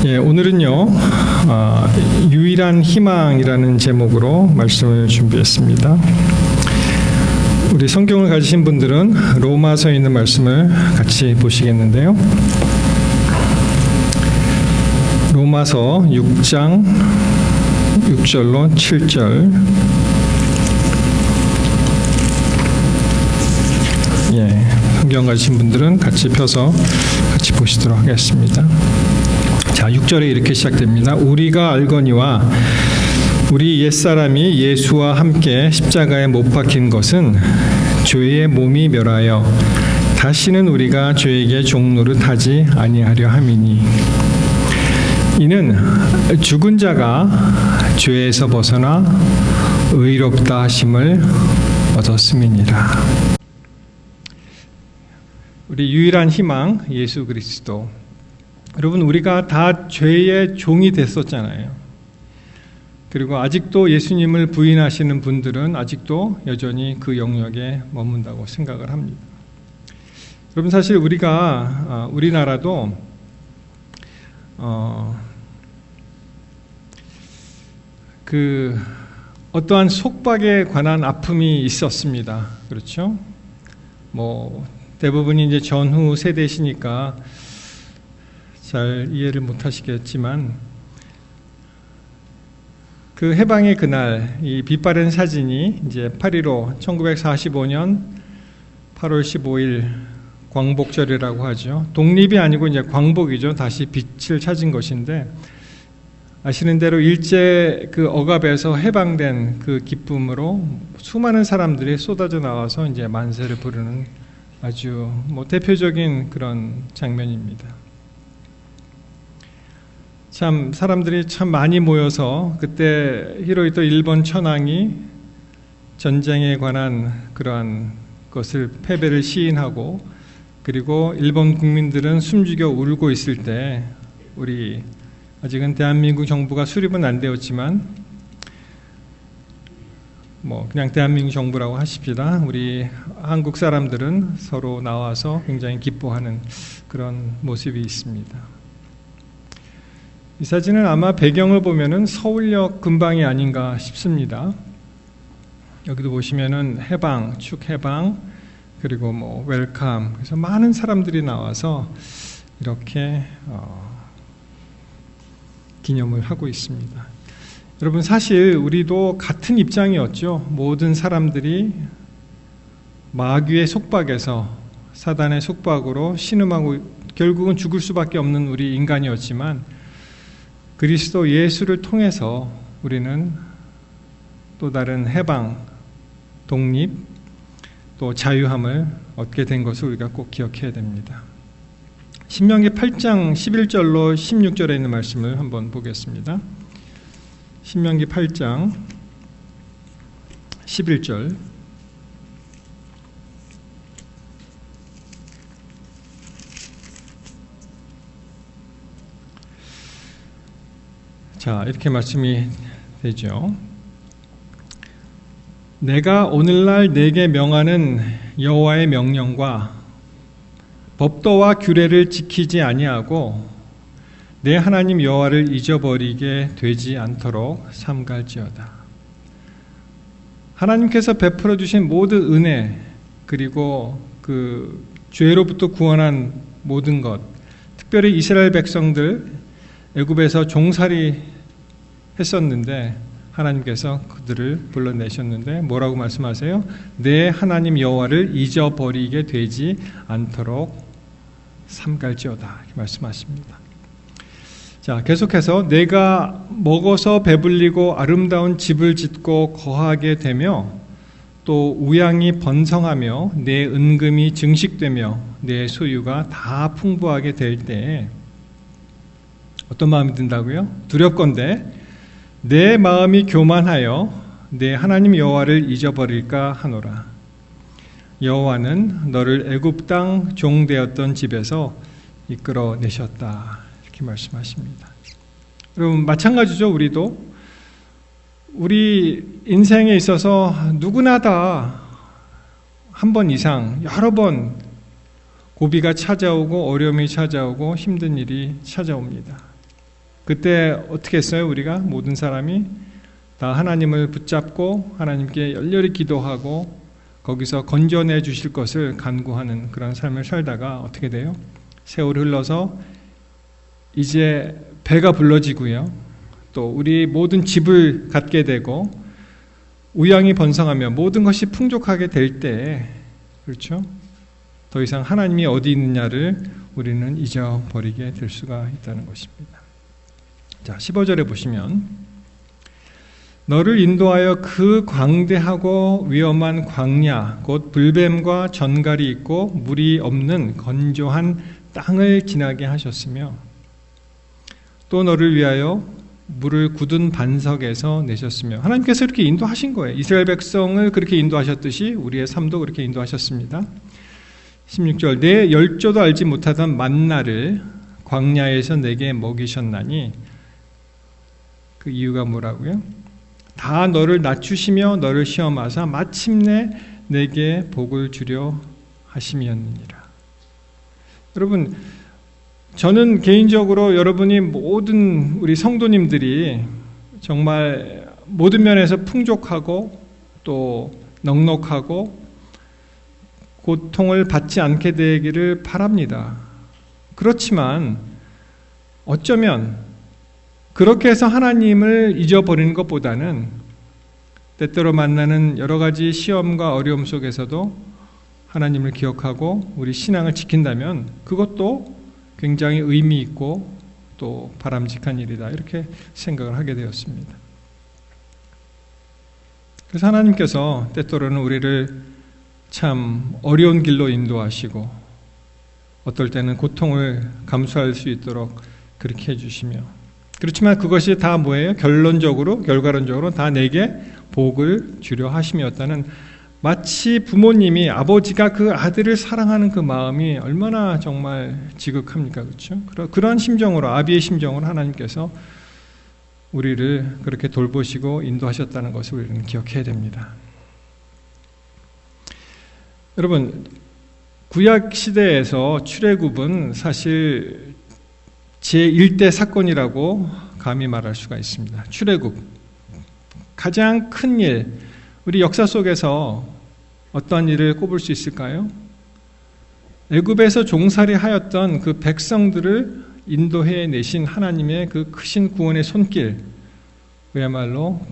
오늘은요, 유일한 희망이라는 제목으로 말씀을 준비했습니다. 우리 성경을 가지신 분들은 로마서에 있는 말씀을 같이 보시겠는데요. 로마서 6장 6절로 7절. 성경 가지신 분들은 같이 펴서 같이 보시도록 하겠습니다. 자, 6절에 이렇게 시작됩니다. 우리가 알거니와 우리 옛사람이 예수와 함께 십자가에 못 박힌 것은 죄의 몸이 멸하여 다시는 우리가 죄에게 종노릇하지 아니하려 함이니, 이는 죽은 자가 죄에서 벗어나 의롭다 하심을 얻었음이니라. 우리 유일한 희망 예수 그리스도. 여러분, 우리가 다 죄의 종이 됐었잖아요. 그리고 아직도 예수님을 부인하시는 분들은 아직도 여전히 그 영역에 머문다고 생각을 합니다. 여러분, 사실 우리나라도 어떠한 속박에 관한 아픔이 있었습니다. 그렇죠? 대부분이 이제 전후 세대시니까 잘 이해를 못 하시겠지만, 그 해방의 그날, 이 빛바랜 사진이 이제 8.15, 1945년 8월 15일 광복절이라고 하죠. 독립이 아니고 이제 광복이죠. 다시 빛을 찾은 것인데, 아시는 대로 일제 그 억압에서 해방된 그 기쁨으로 수많은 사람들이 쏟아져 나와서 이제 만세를 부르는 아주 대표적인 그런 장면입니다. 참 사람들이 참 많이 모여서 그때 히로히토 일본 천황이 전쟁에 관한 그러한 것을 패배를 시인하고, 그리고 일본 국민들은 숨죽여 울고 있을 때, 우리 아직은 대한민국 정부가 수립은 안 되었지만 그냥 대한민국 정부라고 하십시다. 우리 한국 사람들은 서로 나와서 굉장히 기뻐하는 그런 모습이 있습니다. 이 사진은 아마 배경을 보면은 서울역 근방이 아닌가 싶습니다. 여기도 보시면은 해방, 축해방, 그리고 웰컴. 그래서 많은 사람들이 나와서 이렇게 기념을 하고 있습니다. 여러분, 사실 우리도 같은 입장이었죠. 모든 사람들이 마귀의 속박에서, 사단의 속박으로 신음하고 결국은 죽을 수밖에 없는 우리 인간이었지만, 그리스도 예수를 통해서 우리는 또 다른 해방, 독립, 또 자유함을 얻게 된 것을 우리가 꼭 기억해야 됩니다. 신명기 8장 11절로 16절에 있는 말씀을 한번 보겠습니다. 신명기 8장 11절. 자, 이렇게 말씀이 되죠. 내가 오늘날 내게 명하는 여호와의 명령과 법도와 규례를 지키지 아니하고 내 하나님 여호와를 잊어버리게 되지 않도록 삼갈지어다. 하나님께서 베풀어 주신 모든 은혜, 그리고 그 죄로부터 구원한 모든 것, 특별히 이스라엘 백성들 애굽에서 종살이 했었는데 하나님께서 그들을 불러내셨는데 뭐라고 말씀하세요? 내 하나님 여호와를 잊어버리게 되지 않도록 삼갈지어다, 이렇게 말씀하십니다. 자, 계속해서 내가 먹어서 배불리고 아름다운 집을 짓고 거하게 되며 또 우양이 번성하며 내 은금이 증식되며 내 소유가 다 풍부하게 될 때에 어떤 마음이 든다고요? 두렵건대 내 마음이 교만하여 내 하나님 여호와를 잊어버릴까 하노라. 여호와는 너를 애굽 땅 종되었던 집에서 이끌어내셨다, 이렇게 말씀하십니다. 여러분, 마찬가지죠. 우리도 우리 인생에 있어서 누구나 다 한 번 이상 여러 번 고비가 찾아오고 어려움이 찾아오고 힘든 일이 찾아옵니다. 그때 어떻게 했어요? 우리가 모든 사람이 다 하나님을 붙잡고 하나님께 열렬히 기도하고 거기서 건져내 주실 것을 간구하는 그런 삶을 살다가 어떻게 돼요? 세월이 흘러서 이제 배가 불러지고요. 또 우리 모든 집을 갖게 되고 우양이 번성하며 모든 것이 풍족하게 될 때, 그렇죠? 더 이상 하나님이 어디 있느냐를 우리는 잊어버리게 될 수가 있다는 것입니다. 자, 15절에 보시면 너를 인도하여 그 광대하고 위험한 광야 곧 불뱀과 전갈이 있고 물이 없는 건조한 땅을 지나게 하셨으며 또 너를 위하여 물을 굳은 반석에서 내셨으며 하나님께서 이렇게 인도하신 거예요. 이스라엘 백성을 그렇게 인도하셨듯이 우리의 삶도 그렇게 인도하셨습니다. 16절 내 열조도 알지 못하던 만나를 광야에서 내게 먹이셨나니 그 이유가 뭐라고요? 다 너를 낮추시며 너를 시험하사 마침내 내게 복을 주려 하심이었느니라. 여러분, 저는 개인적으로 여러분이 모든 우리 성도님들이 정말 모든 면에서 풍족하고 또 넉넉하고 고통을 받지 않게 되기를 바랍니다. 그렇지만 어쩌면 그렇게 해서 하나님을 잊어버리는 것보다는 때때로 만나는 여러 가지 시험과 어려움 속에서도 하나님을 기억하고 우리 신앙을 지킨다면 그것도 굉장히 의미 있고 또 바람직한 일이다, 이렇게 생각을 하게 되었습니다. 그래서 하나님께서 때때로는 우리를 참 어려운 길로 인도하시고 어떨 때는 고통을 감수할 수 있도록 그렇게 해주시며, 그렇지만 그것이 다 뭐예요? 결과론적으로 다 내게 복을 주려 하심이었다는, 마치 부모님이 아버지가 그 아들을 사랑하는 그 마음이 얼마나 정말 지극합니까? 그렇죠? 그런 심정으로, 아비의 심정으로 하나님께서 우리를 그렇게 돌보시고 인도하셨다는 것을 우리는 기억해야 됩니다. 여러분, 구약 시대에서 출애굽은 사실 제1대 사건이라고 감히 말할 수가 있습니다. 출애굽, 가장 큰 일, 우리 역사 속에서 어떤 일을 꼽을 수 있을까요? 애굽에서 종살이 하였던 그 백성들을 인도해 내신 하나님의 그 크신 구원의 손길, 그야말로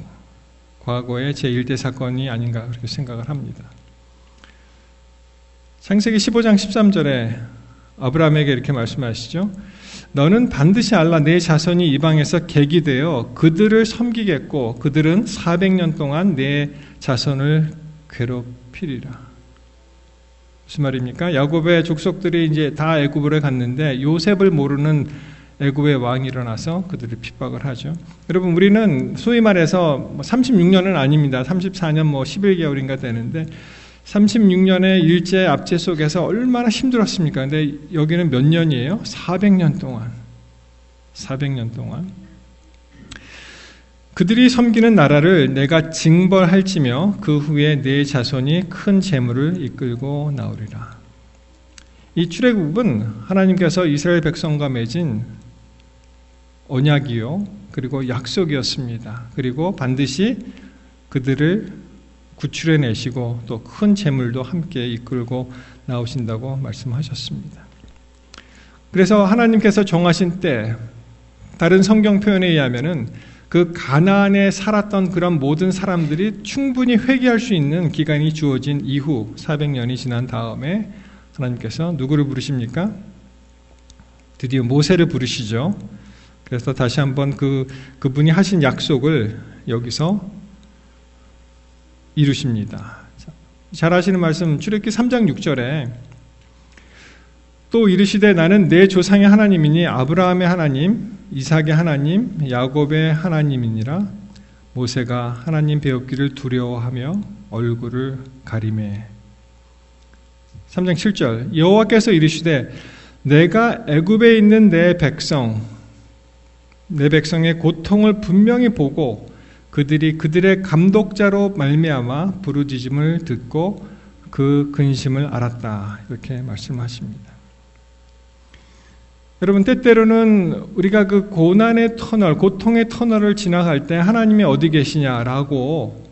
과거의 제1대 사건이 아닌가 그렇게 생각을 합니다. 창세기 15장 13절에 아브라함에게 이렇게 말씀하시죠. 너는 반드시 알라, 내 자손이 이방에서 객이 되어 그들을 섬기겠고 그들은 400년 동안 내 자손을 괴롭히리라. 무슨 말입니까? 야곱의 족속들이 이제 다 애굽으로 갔는데 요셉을 모르는 애굽의 왕이 일어나서 그들을 핍박을 하죠. 여러분, 우리는 소위 말해서 36년은 아닙니다. 34년 11개월인가 되는데 36년의 일제 압제 속에서 얼마나 힘들었습니까? 근데 여기는 몇 년이에요? 400년 동안. 400년 동안. 그들이 섬기는 나라를 내가 징벌할지며 그 후에 내 자손이 큰 재물을 이끌고 나오리라. 이 출애굽은 하나님께서 이스라엘 백성과 맺은 언약이요, 그리고 약속이었습니다. 그리고 반드시 그들을 구출해내시고 또 큰 재물도 함께 이끌고 나오신다고 말씀하셨습니다. 그래서 하나님께서 정하신 때, 다른 성경 표현에 의하면은 그 가나안에 살았던 그런 모든 사람들이 충분히 회개할 수 있는 기간이 주어진 이후 400년이 지난 다음에 하나님께서 누구를 부르십니까? 드디어 모세를 부르시죠. 그래서 다시 한번 그분이 하신 약속을 여기서 이루십니다. 잘 아시는 말씀, 출애굽기 3장 6절에 또 이르시되 나는 내 조상의 하나님이니 아브라함의 하나님, 이삭의 하나님, 야곱의 하나님이니라. 모세가 하나님 배웠기를 두려워하며 얼굴을 가리매. 3장 7절 여호와께서 이르시되 내가 애굽에 있는 내 백성의 고통을 분명히 보고 그들이 그들의 감독자로 말미암아 부르짖음을 듣고 그 근심을 알았다. 이렇게 말씀하십니다. 여러분, 때때로는 우리가 그 고난의 터널, 고통의 터널을 지나갈 때 하나님이 어디 계시냐라고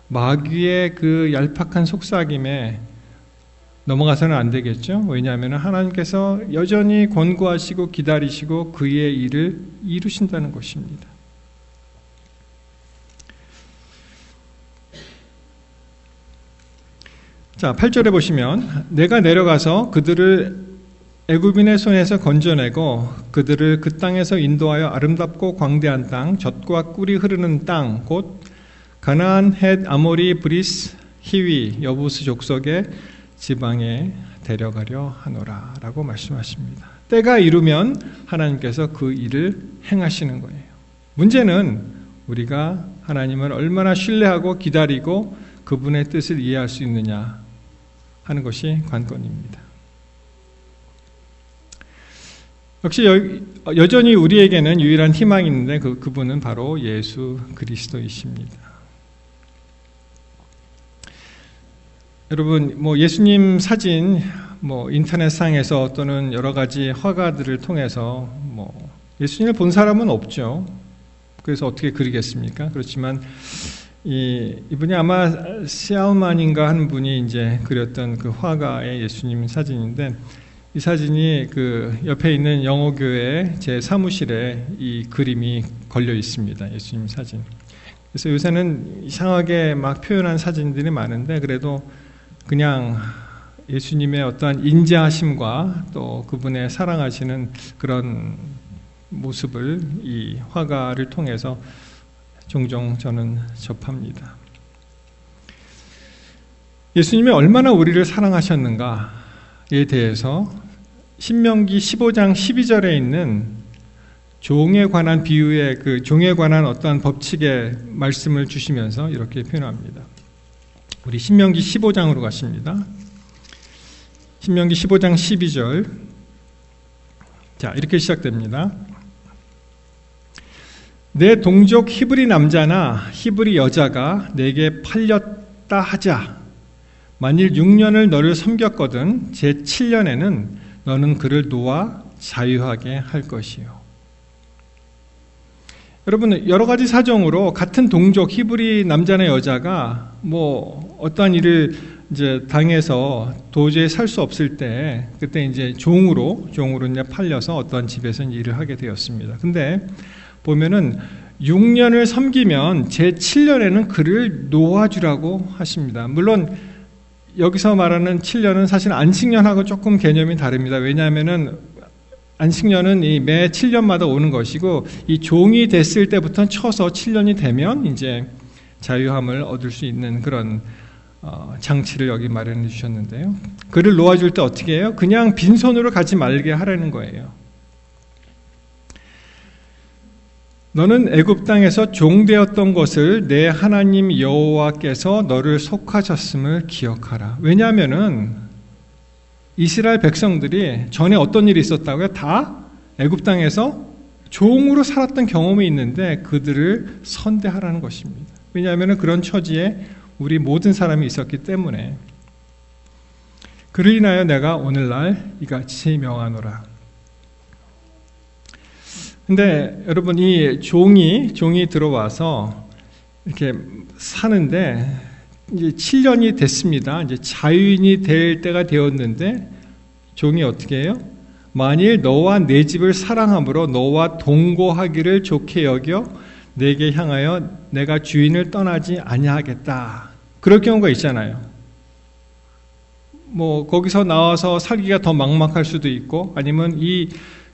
마귀의 그 얄팍한 속삭임에 넘어가서는 안 되겠죠. 왜냐하면 하나님께서 여전히 권고하시고 기다리시고 그의 일을 이루신다는 것입니다. 자, 8절에 보시면 내가 내려가서 그들을 애굽인의 손에서 건져내고 그들을 그 땅에서 인도하여 아름답고 광대한 땅, 젖과 꿀이 흐르는 땅, 곧 가나안, 헷, 아모리, 브리스, 히위, 여부스 족속의 지방에 데려가려 하노라 라고 말씀하십니다. 때가 이르면 하나님께서 그 일을 행하시는 거예요. 문제는 우리가 하나님을 얼마나 신뢰하고 기다리고 그분의 뜻을 이해할 수 있느냐 하는 것이 관건입니다. 역시 여전히 우리에게는 유일한 희망이 있는데 그분은 바로 예수 그리스도이십니다. 여러분, 예수님 사진, 인터넷상에서 또는 여러 가지 화가들을 통해서 예수님을 본 사람은 없죠. 그래서 어떻게 그리겠습니까? 그렇지만 이분이 아마 시알만인가 한 분이 이제 그렸던 그 화가의 예수님 사진인데, 이 사진이 그 옆에 있는 영어교회 제 사무실에 이 그림이 걸려 있습니다. 예수님 사진. 그래서 요새는 이상하게 막 표현한 사진들이 많은데, 그래도 그냥 예수님의 어떠한 인자하심과 또 그분의 사랑하시는 그런 모습을 이 화가를 통해서 종종 저는 접합니다. 예수님이 얼마나 우리를 사랑하셨는가에 대해서 신명기 15장 12절에 있는 종에 관한 비유의 그 종에 관한 어떠한 법칙의 말씀을 주시면서 이렇게 표현합니다. 우리 신명기 15장으로 가십니다. 신명기 15장 12절. 자, 이렇게 시작됩니다. 내 동족 히브리 남자나 히브리 여자가 내게 팔렸다 하자. 만일 6년을 너를 섬겼거든 제 7년에는 너는 그를 놓아 자유하게 할 것이요. 여러분, 여러 가지 사정으로 같은 동족 히브리 남자나 여자가 어떠한 일을 이제 당해서 도저히 살 수 없을 때 그때 이제 종으로 이제 팔려서 어떠한 집에서 일을 하게 되었습니다. 근데 보면은 6년을 섬기면 제 7년에는 그를 놓아주라고 하십니다. 물론 여기서 말하는 7년은 사실 안식년하고 조금 개념이 다릅니다. 왜냐하면은 안식년은 매 7년마다 오는 것이고, 이 종이 됐을 때부터 쳐서 7년이 되면 이제 자유함을 얻을 수 있는 그런 장치를 여기 마련해 주셨는데요. 그를 놓아줄 때 어떻게 해요? 그냥 빈손으로 가지 말게 하라는 거예요. 너는 애굽 땅에서 종되었던 것을 내 하나님 여호와께서 너를 속하셨음을 기억하라. 왜냐하면은 이스라엘 백성들이 전에 어떤 일이 있었다고요? 다 애굽 땅에서 종으로 살았던 경험이 있는데 그들을 선대하라는 것입니다. 왜냐하면 그런 처지에 우리 모든 사람이 있었기 때문에. 그를 인하여 내가 오늘날 이같이 명하노라. 근데 여러분, 이 종이 들어와서 이렇게 사는데 이제 7년이 됐습니다. 이제 자유인이 될 때가 되었는데 종이 어떻게 해요? 만일 너와 내 집을 사랑함으로 너와 동거하기를 좋게 여겨 내게 향하여 내가 주인을 떠나지 아니하겠다. 그럴 경우가 있잖아요. 거기서 나와서 살기가 더 막막할 수도 있고, 아니면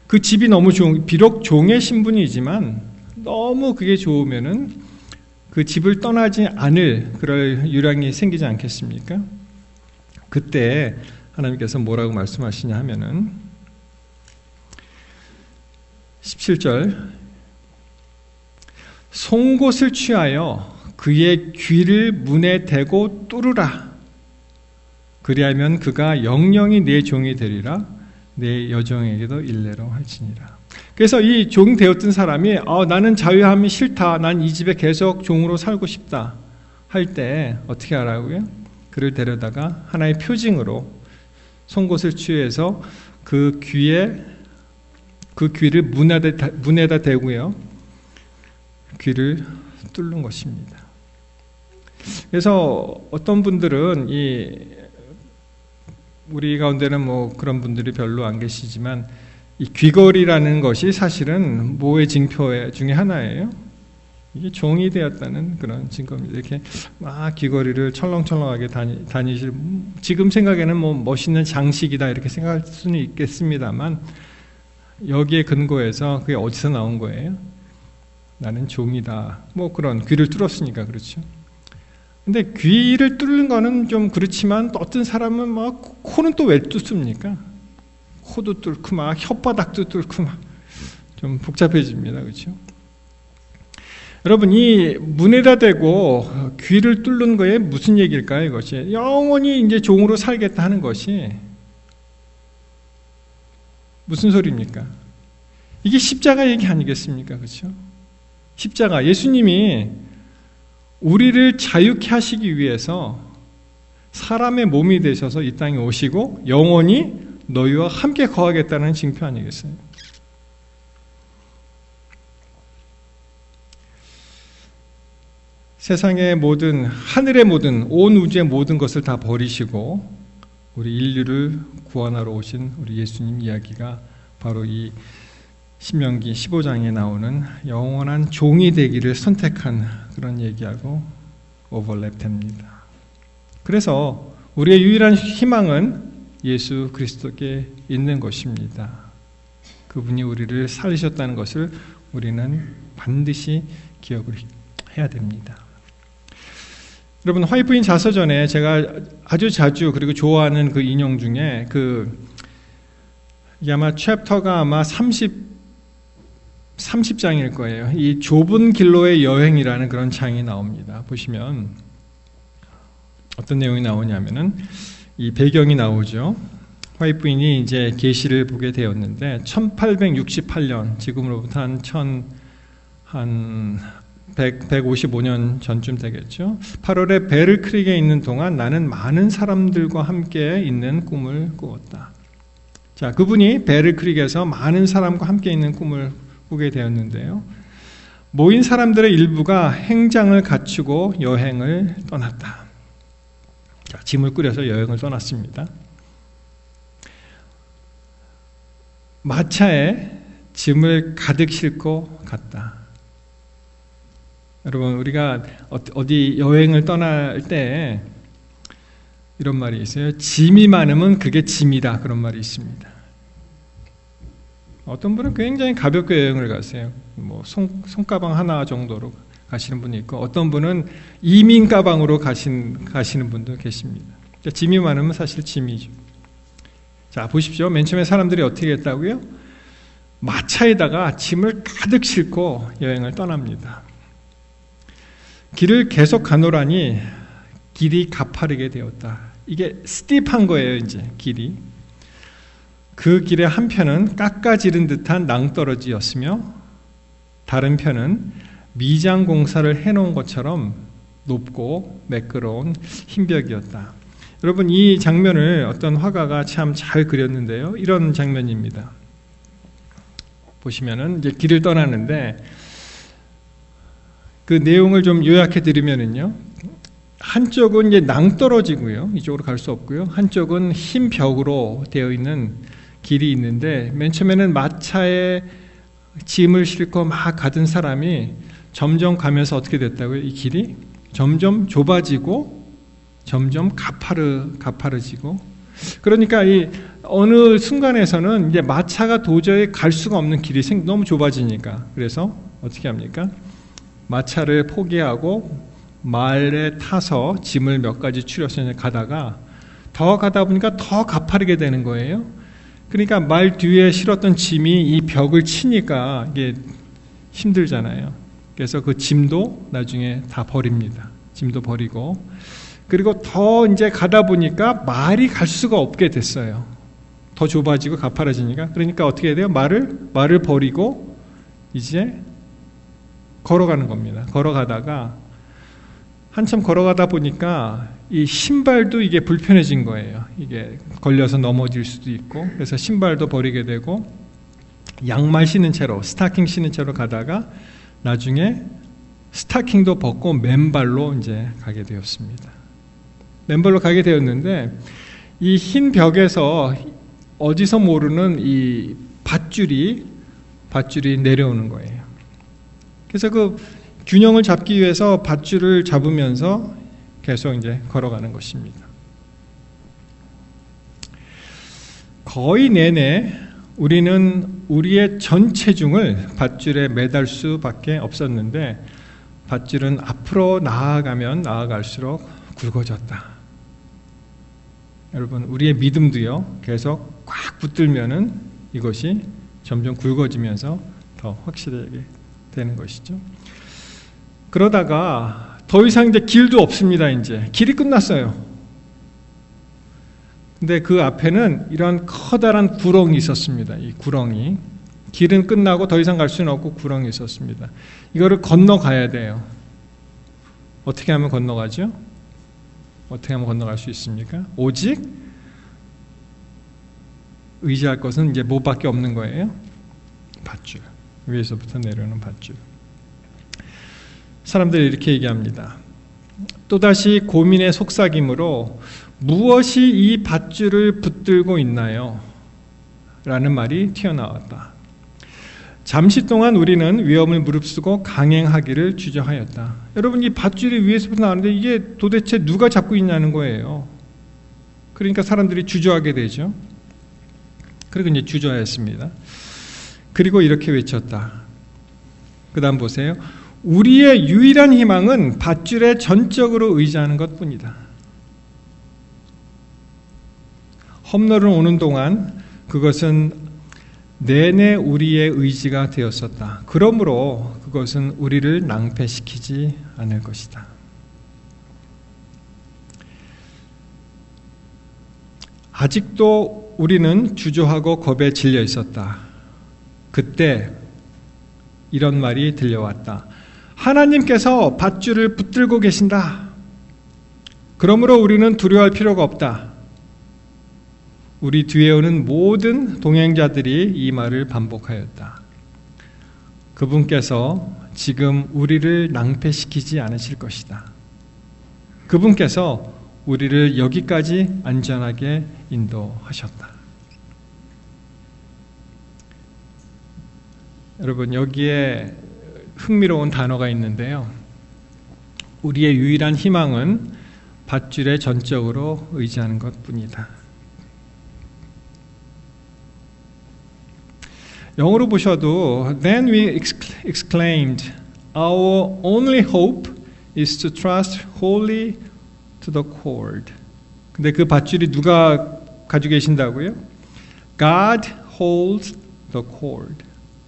그 집이 너무 비록 종의 신분이지만 너무 그게 좋으면은 그 집을 떠나지 않을 그럴 유량이 생기지 않겠습니까? 그때 하나님께서 뭐라고 말씀하시냐 하면은 17절, 송곳을 취하여 그의 귀를 문에 대고 뚫으라. 그리하면 그가 영영이 내 종이 되리라. 내 여종에게도 일례로 할지니라. 그래서 이 종 되었던 사람이 나는 자유함이 싫다, 난 이 집에 계속 종으로 살고 싶다 할 때 어떻게 하라고요? 그를 데려다가 하나의 표징으로 송곳을 취해서 그 귀에 그 귀를 문에다 대고요. 귀를 뚫는 것입니다. 그래서 어떤 분들은 우리 가운데는 뭐 그런 분들이 별로 안 계시지만 이 귀걸이라는 것이 사실은 모의 징표 중에 하나예요. 이게 종이 되었다는 그런 증거입니다. 이렇게 막 귀걸이를 철렁철렁하게 다니실, 지금 생각에는 뭐 멋있는 장식이다 이렇게 생각할 수는 있겠습니다만 여기에 근거해서 그게 어디서 나온 거예요? 나는 종이다. 뭐 그런 귀를 뚫었으니까 그렇죠. 근데 귀를 뚫는 거는 좀 그렇지만 또 어떤 사람은 막 코는 또 왜 뚫습니까? 코도 뚫고 막 혓바닥도 뚫고 막 좀 복잡해집니다. 그렇죠? 여러분, 이 문에다 대고 귀를 뚫는 거에 무슨 얘기일까요? 이것이 영원히 이제 종으로 살겠다 하는 것이 무슨 소리입니까? 이게 십자가 얘기 아니겠습니까? 그렇죠? 십자가, 예수님이 우리를 자유케 하시기 위해서 사람의 몸이 되셔서 이 땅에 오시고 영원히 너희와 함께 거하겠다는 징표 아니겠어요? 세상의 모든, 하늘의 모든, 온 우주의 모든 것을 다 버리시고 우리 인류를 구원하러 오신 우리 예수님 이야기가 바로 이 신명기 15장에 나오는 영원한 종이 되기를 선택한 그런 얘기하고 오버랩됩니다. 그래서 우리의 유일한 희망은 예수 그리스도께 있는 것입니다. 그분이 우리를 살리셨다는 것을 우리는 반드시 기억을 해야 됩니다. 여러분, 화이트인 자서전에 제가 아주 자주 그리고 좋아하는 그 인용 중에 이게 아마 챕터가 아마 30장일 거예요. 이 좁은 길로의 여행이라는 그런 장이 나옵니다. 보시면 어떤 내용이 나오냐면은 이 배경이 나오죠. 화이트 부인이 이제 계시를 보게 되었는데 1868년, 지금으로부터 한 155년 전쯤 되겠죠. 8월에 베를 크릭에 있는 동안 나는 많은 사람들과 함께 있는 꿈을 꾸었다. 자, 그분이 베를 크릭에서 많은 사람과 함께 있는 꿈을 꾸게 되었는데요. 모인 사람들의 일부가 행장을 갖추고 여행을 떠났다. 자, 짐을 꾸려서 여행을 떠났습니다. 마차에 짐을 가득 싣고 갔다. 여러분, 우리가 어디 여행을 떠날 때 이런 말이 있어요. 짐이 많으면 그게 짐이다. 그런 말이 있습니다. 어떤 분은 굉장히 가볍게 여행을 가세요. 뭐 손가방 하나 정도로 가시는 분이 있고, 어떤 분은 이민 가방으로 가시는 분도 계십니다. 짐이 많으면 사실 짐이죠. 자, 보십시오. 맨 처음에 사람들이 어떻게 했다고요? 마차에다가 짐을 가득 싣고 여행을 떠납니다. 길을 계속 가노라니 길이 가파르게 되었다. 이게 스티프한 거예요, 이제 길이. 그 길의 한편은 깎아지른 듯한 낭떠러지였으며 다른 편은 미장 공사를 해놓은 것처럼 높고 매끄러운 흰벽이었다. 여러분, 이 장면을 어떤 화가가 참 잘 그렸는데요. 이런 장면입니다. 보시면은 이제 길을 떠나는데 그 내용을 좀 요약해 드리면은요. 한쪽은 이제 낭떠러지고요. 이쪽으로 갈 수 없고요. 한쪽은 흰 벽으로 되어 있는 길이 있는데 맨 처음에는 마차에 짐을 싣고 막 가던 사람이 점점 가면서 어떻게 됐다고요? 이 길이 점점 좁아지고 점점 가파르지고, 그러니까 이 어느 순간에서는 이제 마차가 도저히 갈 수가 없는 길이 너무 좁아지니까, 그래서 어떻게 합니까? 마차를 포기하고 말에 타서 짐을 몇 가지 추려서 가다가 더 가다 보니까 더 가파르게 되는 거예요. 그러니까 말 뒤에 실었던 짐이 이 벽을 치니까 이게 힘들잖아요. 그래서 그 짐도 나중에 다 버립니다. 짐도 버리고, 그리고 더 이제 가다 보니까 말이 갈 수가 없게 됐어요. 더 좁아지고 가파라지니까. 그러니까 어떻게 해야 돼요? 말을 버리고 이제 걸어가는 겁니다. 걸어가다가 한참 걸어가다 보니까 이 신발도 이게 불편해진 거예요. 이게 걸려서 넘어질 수도 있고, 그래서 신발도 버리게 되고, 양말 신은 채로, 스타킹 신은 채로 가다가 나중에 스타킹도 벗고 맨발로 이제 가게 되었습니다. 맨발로 가게 되었는데 이 흰 벽에서 어디서 모르는 이 밧줄이 내려오는 거예요. 그래서 그 균형을 잡기 위해서 밧줄을 잡으면서 계속 이제 걸어가는 것입니다. 거의 내내 우리는 우리의 전 체중을 밧줄에 매달 수밖에 없었는데 밧줄은 앞으로 나아가면 나아갈수록 굵어졌다. 여러분, 우리의 믿음도요, 계속 꽉 붙들면은 이것이 점점 굵어지면서 더 확실하게 되는 것이죠. 그러다가 더 이상 이제 길도 없습니다. 이제 길이 끝났어요. 근데 그 앞에는 이런 커다란 구렁이 있었습니다. 이 구렁이. 길은 끝나고 더 이상 갈 수는 없고 구렁이 있었습니다. 이거를 건너가야 돼요. 어떻게 하면 건너가죠? 어떻게 하면 건너갈 수 있습니까? 오직 의지할 것은 이제 뭐밖에 없는 거예요? 밧줄. 위에서부터 내려오는 밧줄. 사람들이 이렇게 얘기합니다. 또다시 고민의 속삭임으로 무엇이 이 밧줄을 붙들고 있나요? 라는 말이 튀어나왔다. 잠시 동안 우리는 위험을 무릅쓰고 강행하기를 주저하였다. 여러분, 이 밧줄이 위에서부터 나오는데 이게 도대체 누가 잡고 있냐는 거예요. 그러니까 사람들이 주저하게 되죠. 그리고 이제 주저하였습니다. 그리고 이렇게 외쳤다. 그 다음 보세요. 우리의 유일한 희망은 밧줄에 전적으로 의지하는 것뿐이다. 험로를 오는 동안 그것은 내내 우리의 의지가 되었었다. 그러므로 그것은 우리를 낭패시키지 않을 것이다. 아직도 우리는 주저하고 겁에 질려 있었다. 그때 이런 말이 들려왔다. 하나님께서 밧줄을 붙들고 계신다. 그러므로 우리는 두려워할 필요가 없다. 우리 뒤에 오는 모든 동행자들이 이 말을 반복하였다. 그분께서 지금 우리를 낭패시키지 않으실 것이다. 그분께서 우리를 여기까지 안전하게 인도하셨다. 여러분, 여기에 흥미로운 단어가 있는데요. 우리의 유일한 희망은 밧줄에 전적으로 의지하는 것뿐이다. 영어로 보셔도 Then we exclaimed, Our only hope is to trust wholly to the cord. 근데 그 밧줄이 누가 가지고 계신다고요? God holds the cord.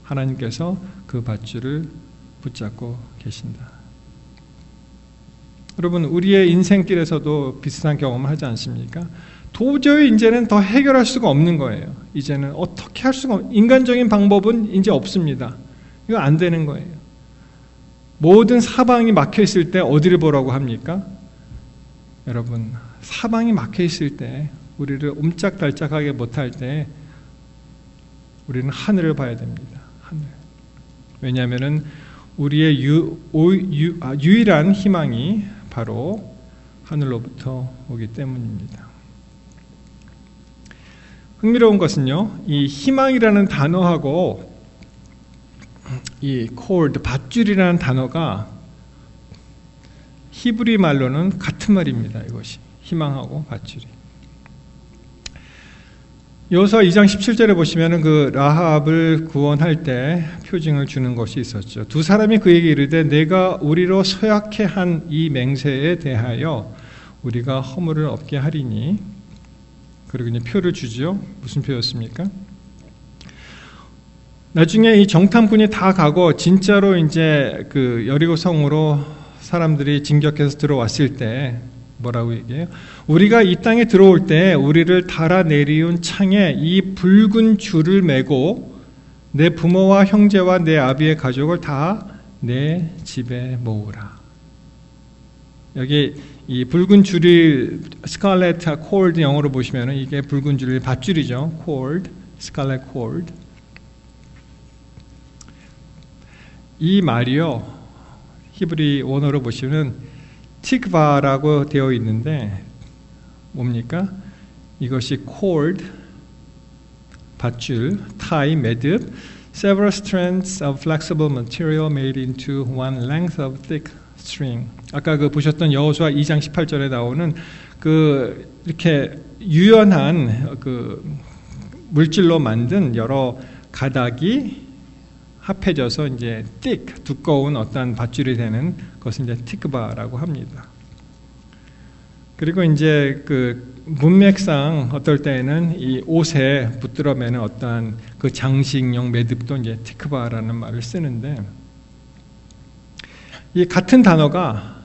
하나님께서 그 밧줄을 붙잡고 계신다. 여러분, 우리의 인생길에서도 비슷한 경험을 하지 않습니까? 도저히 이제는 더 해결할 수가 없는 거예요. 이제는 어떻게 할 수가 인간적인 방법은 이제 없습니다. 이거 안 되는 거예요. 모든 사방이 막혀 있을 때 어디를 보라고 합니까? 여러분, 사방이 막혀 있을 때 우리를 옴짝달짝하게 못할 때 우리는 하늘을 봐야 됩니다. 하늘. 왜냐하면은 우리의 유일한 희망이 바로 하늘로부터 오기 때문입니다. 흥미로운 것은요, 이 희망이라는 단어하고 이 cord, 밧줄이라는 단어가 히브리 말로는 같은 말입니다. 이것이 희망하고 밧줄이. 여호수아 2장 17절에 보시면은 그 라합을 구원할 때 표징을 주는 것이 있었죠. 두 사람이 그에게 이르되 내가 우리로 서약해 한 이 맹세에 대하여 우리가 허물을 없게 하리니. 그리고 이제 표를 주지요. 무슨 표였습니까? 나중에 이 정탐꾼이 다 가고 진짜로 이제 그 여리고 성으로 사람들이 진격해서 들어왔을 때 뭐라고 얘기해요? 우리가 이 땅에 들어올 때 우리를 달아 내리운 창에 이 붉은 줄을 메고 내 부모와 형제와 내 아비의 가족을 다 내 집에 모으라. 여기 이 붉은 줄이 스칼렛 콜드 영어로 보시면 이게 붉은 줄이 밧줄이죠. 콜드, 스칼렛 콜드. 이 말이요, 히브리 원어로 보시면 티크바라고 되어 있는데 뭡니까? 이것이 cord, 밧줄, tie, 매듭, several strands of flexible material made into one length of thick string. 아까 그 보셨던 여호수아 2장 18절에 나오는 그 이렇게 유연한 그 물질로 만든 여러 가닥이 합해져서 이제 thick, 두꺼운 어떤 밧줄이 되는 것을 이제 티크바라고 합니다. 그리고 이제 그 문맥상 어떨 때에는 이 옷에 붙들어 매는 어떠한 그 장식용 매듭도 이제 티크바라는 말을 쓰는데, 이 같은 단어가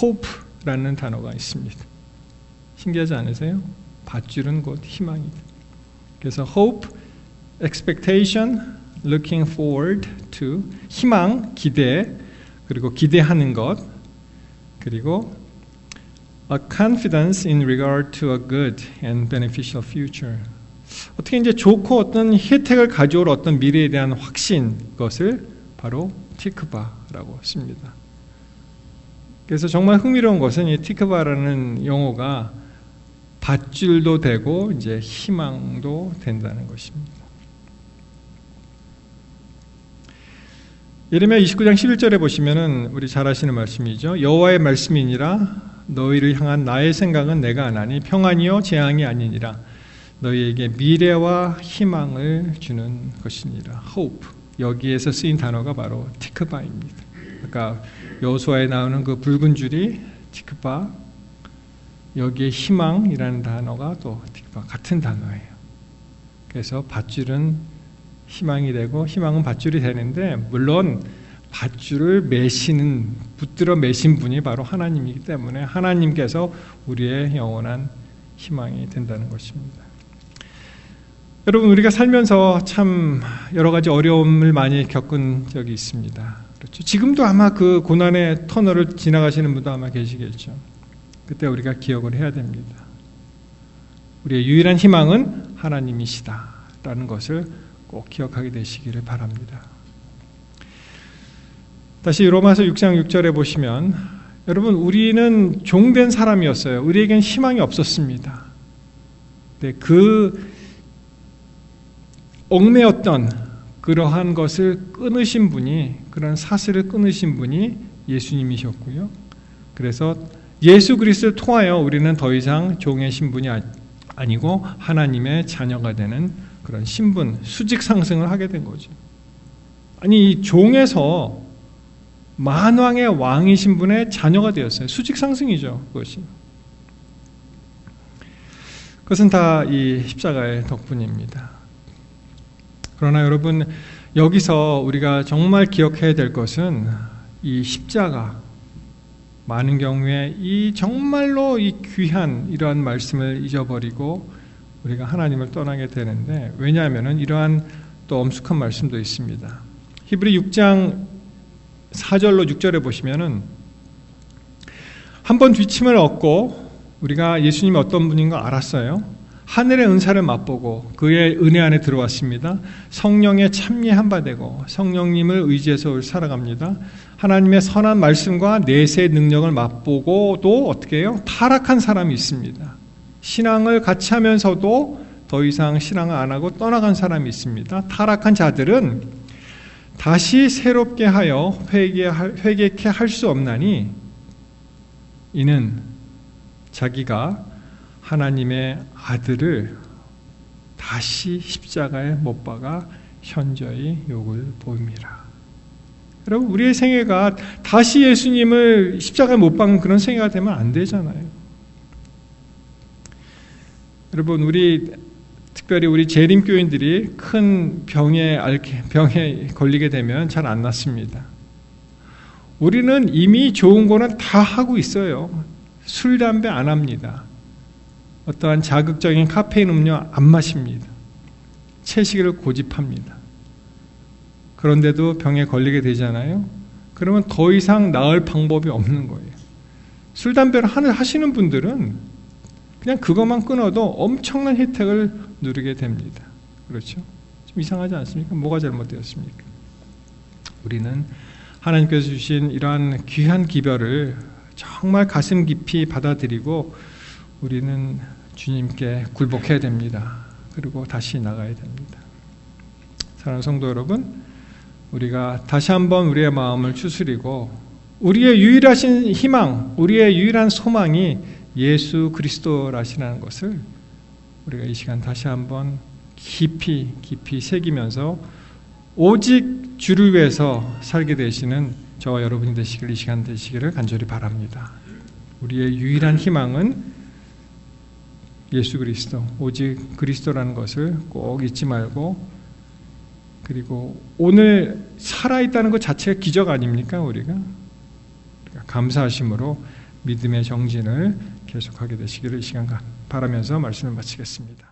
hope라는 단어가 있습니다. 신기하지 않으세요? 밧줄은 곧 희망이다. 그래서 hope, expectation, looking forward to, 희망, 기대, 그리고 기대하는 것, 그리고 a confidence in regard to a good and beneficial future. 어떻게 이제 좋고 어떤 혜택을 가져올 어떤 미래에 대한 확신, 것을 바로 티크바라고 씁니다. 그래서 정말 흥미로운 것은 이 티크바라는 용어가 밧줄도 되고 이제 희망도 된다는 것입니다. 예레미야 29장 11절에 보시면은 우리 잘 아시는 말씀이죠. 여호와의 말씀이니라 너희를 향한 나의 생각은 내가 아나니 평안이요 재앙이 아니니라 너희에게 미래와 희망을 주는 것이니라. hope, 여기에서 쓰인 단어가 바로 티크바입니다. 아까 여호수아에 나오는 그 붉은 줄이 티크바, 여기에 희망이라는 단어가 또 티크바, 같은 단어예요. 그래서 밧줄은 희망이 되고 희망은 밧줄이 되는데, 물론 밧줄을 매시는, 붙들어 매신 분이 바로 하나님이기 때문에 하나님께서 우리의 영원한 희망이 된다는 것입니다. 여러분, 우리가 살면서 참 여러 가지 어려움을 많이 겪은 적이 있습니다. 그렇죠? 지금도 아마 그 고난의 터널을 지나가시는 분도 아마 계시겠죠. 그때 우리가 기억을 해야 됩니다. 우리의 유일한 희망은 하나님이시다라는 것을 꼭 기억하게 되시기를 바랍니다. 다시 로마서 6장 6절에 보시면, 여러분, 우리는 종된 사람이었어요. 우리에겐 희망이 없었습니다. 네, 그 얽매였던 그러한 것을 끊으신 분이, 그런 사슬을 끊으신 분이 예수님이셨고요. 그래서 예수 그리스도를 통하여 우리는 더 이상 종의 신분이 아니고 하나님의 자녀가 되는 그런 신분, 수직 상승을 하게 된 거죠. 아니, 이 종에서 만왕의 왕이신 분의 자녀가 되었어요. 수직 상승이죠, 그것이. 그것은 다 이 십자가의 덕분입니다. 그러나 여러분, 여기서 우리가 정말 기억해야 될 것은 이 십자가, 많은 경우에 이 정말로 이 귀한 이러한 말씀을 잊어버리고 우리가 하나님을 떠나게 되는데, 왜냐하면 이러한 또 엄숙한 말씀도 있습니다. 히브리 6장 4절로 6절에 보시면은 한 번 뒤침을 얻고 우리가 예수님이 어떤 분인 거 알았어요. 하늘의 은사를 맛보고 그의 은혜 안에 들어왔습니다. 성령에 참여한 바 되고 성령님을 의지해서 살아갑니다. 하나님의 선한 말씀과 내세의 능력을 맛보고도 어떻게 해요? 타락한 사람이 있습니다. 신앙을 같이 하면서도 더 이상 신앙을 안 하고 떠나간 사람이 있습니다. 타락한 자들은 다시 새롭게 하여 회개케 할 수 없나니 이는 자기가 하나님의 아들을 다시 십자가에 못 박아 현저히 욕을 보입니다. 여러분, 우리의 생애가 다시 예수님을 십자가에 못 박는 그런 생애가 되면 안 되잖아요. 여러분, 특별히 우리 재림교인들이 큰 병에 걸리게 되면 잘 안 낫습니다. 우리는 이미 좋은 거는 다 하고 있어요. 술, 담배 안 합니다. 어떠한 자극적인 카페인 음료 안 마십니다. 채식을 고집합니다. 그런데도 병에 걸리게 되잖아요. 그러면 더 이상 나을 방법이 없는 거예요. 술, 담배를 하시는 분들은 그냥 그것만 끊어도 엄청난 혜택을 누리게 됩니다. 그렇죠? 좀 이상하지 않습니까? 뭐가 잘못되었습니까? 우리는 하나님께서 주신 이러한 귀한 기별을 정말 가슴 깊이 받아들이고 우리는 주님께 굴복해야 됩니다. 그리고 다시 나가야 됩니다. 사랑하는 성도 여러분, 우리가 다시 한번 우리의 마음을 추스리고 우리의 유일하신 희망, 우리의 유일한 소망이 예수 그리스도라시라는 것을 우리가 이 시간 다시 한번 깊이 새기면서 오직 주를 위해서 살게 되시는 저와 여러분이 되시길, 이 시간 되시기를 간절히 바랍니다. 우리의 유일한 희망은 예수 그리스도, 오직 그리스도라는 것을 꼭 잊지 말고, 그리고 오늘 살아있다는 것 자체가 기적 아닙니까? 우리가 감사하심으로 믿음의 정진을 계속하게 되시기를 이 시간 바라면서 말씀을 마치겠습니다.